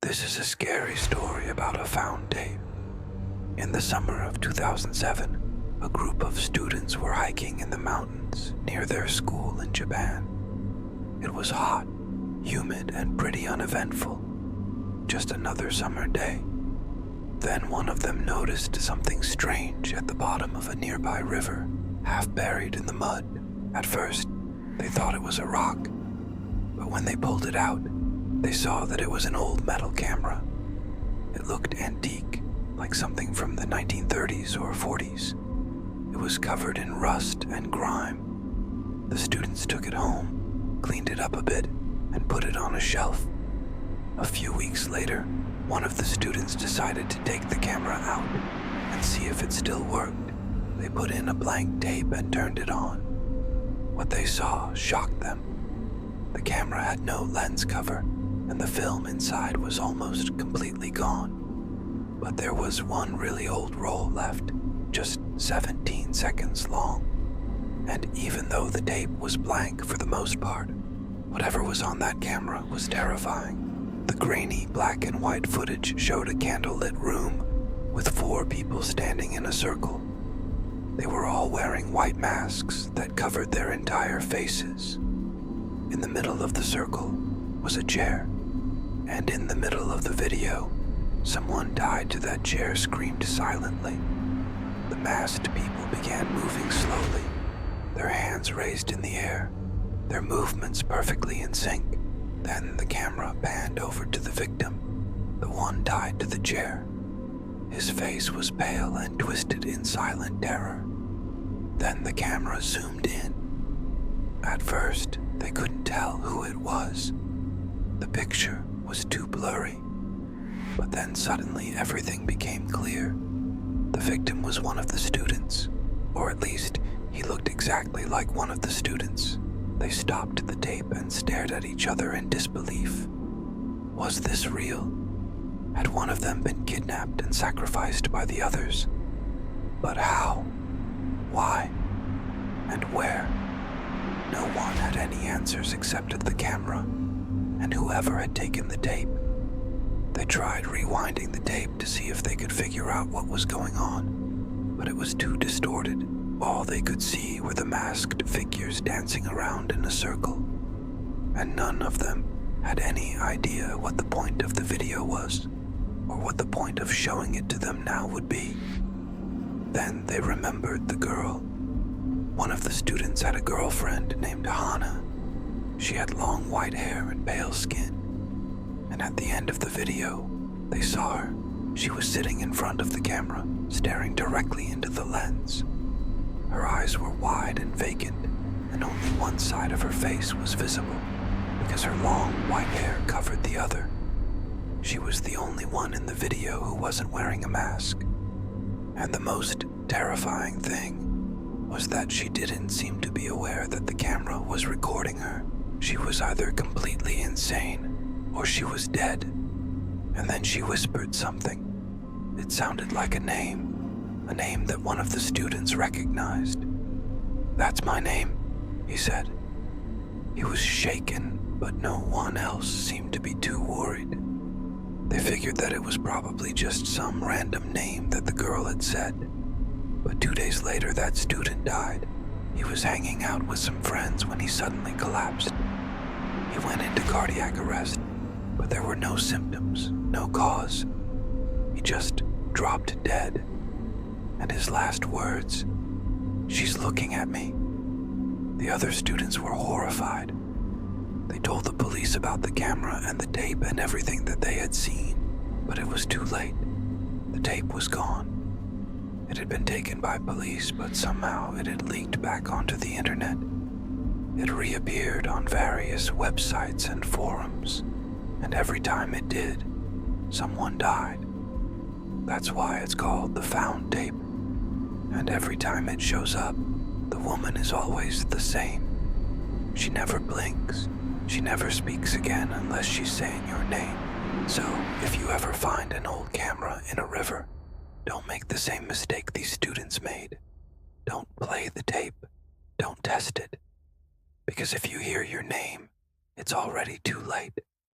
This is a scary story about a found tape. In the summer of 2007, a group of students were hiking in the mountains near their school in Japan. It was hot, humid, and pretty uneventful. Just another summer day. Then one of them noticed something strange at the bottom of a nearby river, half buried in the mud. At first, they thought it was a rock, but when they pulled it out, they saw that it was an old metal camera. It looked antique, like something from the 1930s or 40s. It was covered in rust and grime. The students took it home, cleaned it up a bit, and put it on a shelf. A few weeks later, one of the students decided to take the camera out and see if it still worked. They put in a blank tape and turned it on. What they saw shocked them. The camera had no lens cover, and the film inside was almost completely gone. But there was one really old roll left, just 17 seconds long. And even though the tape was blank for the most part, whatever was on that camera was terrifying. The grainy black and white footage showed a candlelit room with 4 people standing in a circle. They were all wearing white masks that covered their entire faces. In the middle of the circle was a chair, and in the middle of the video, someone tied to that chair screamed silently. The masked people began moving slowly, their hands raised in the air, their movements perfectly in sync. Then the camera panned over to the victim, the one tied to the chair. His face was pale and twisted in silent terror. Then the camera zoomed in. At first, they couldn't tell who it was. The picture was too blurry. But then suddenly everything became clear. The victim was one of the students, or at least he looked exactly like one of the students. They stopped the tape and stared at each other in disbelief. Was this real? Had one of them been kidnapped and sacrificed by the others? But how? Why? And where? No one had any answers except the camera, and whoever had taken the tape. They tried rewinding the tape to see if they could figure out what was going on, but it was too distorted. All they could see were the masked figures dancing around in a circle, and none of them had any idea what the point of the video was, or what the point of showing it to them now would be. Then they remembered the girl. One of the students had a girlfriend named Hana. She had long white hair and pale skin, and at the end of the video, they saw her. She was sitting in front of the camera, staring directly into the lens. Her eyes were wide and vacant, and only one side of her face was visible, because her long white hair covered the other. She was the only one in the video who wasn't wearing a mask. And the most terrifying thing was that she didn't seem to be aware that the camera was recording her. She was either completely insane, or she was dead. And then she whispered something. It sounded like a name that one of the students recognized. "That's my name," he said. He was shaken, but no one else seemed to be too worried. They figured that it was probably just some random name that the girl had said. But 2 days later, that student died. He was hanging out with some friends when he suddenly collapsed. He went into cardiac arrest, but there were no symptoms, no cause. He just dropped dead. And his last words, "She's looking at me." The other students were horrified. They told the police about the camera and the tape and everything that they had seen, but it was too late. The tape was gone. It had been taken by police, but somehow it had leaked back onto the internet. It reappeared on various websites and forums, and every time it did, someone died. That's why it's called the found tape. And every time it shows up, the woman is always the same. She never blinks. She never speaks again unless she's saying your name. So, if you ever find an old camera in a river, don't make the same mistake these students made. Don't play the tape. Don't test it. Because if you hear your name, it's already too late.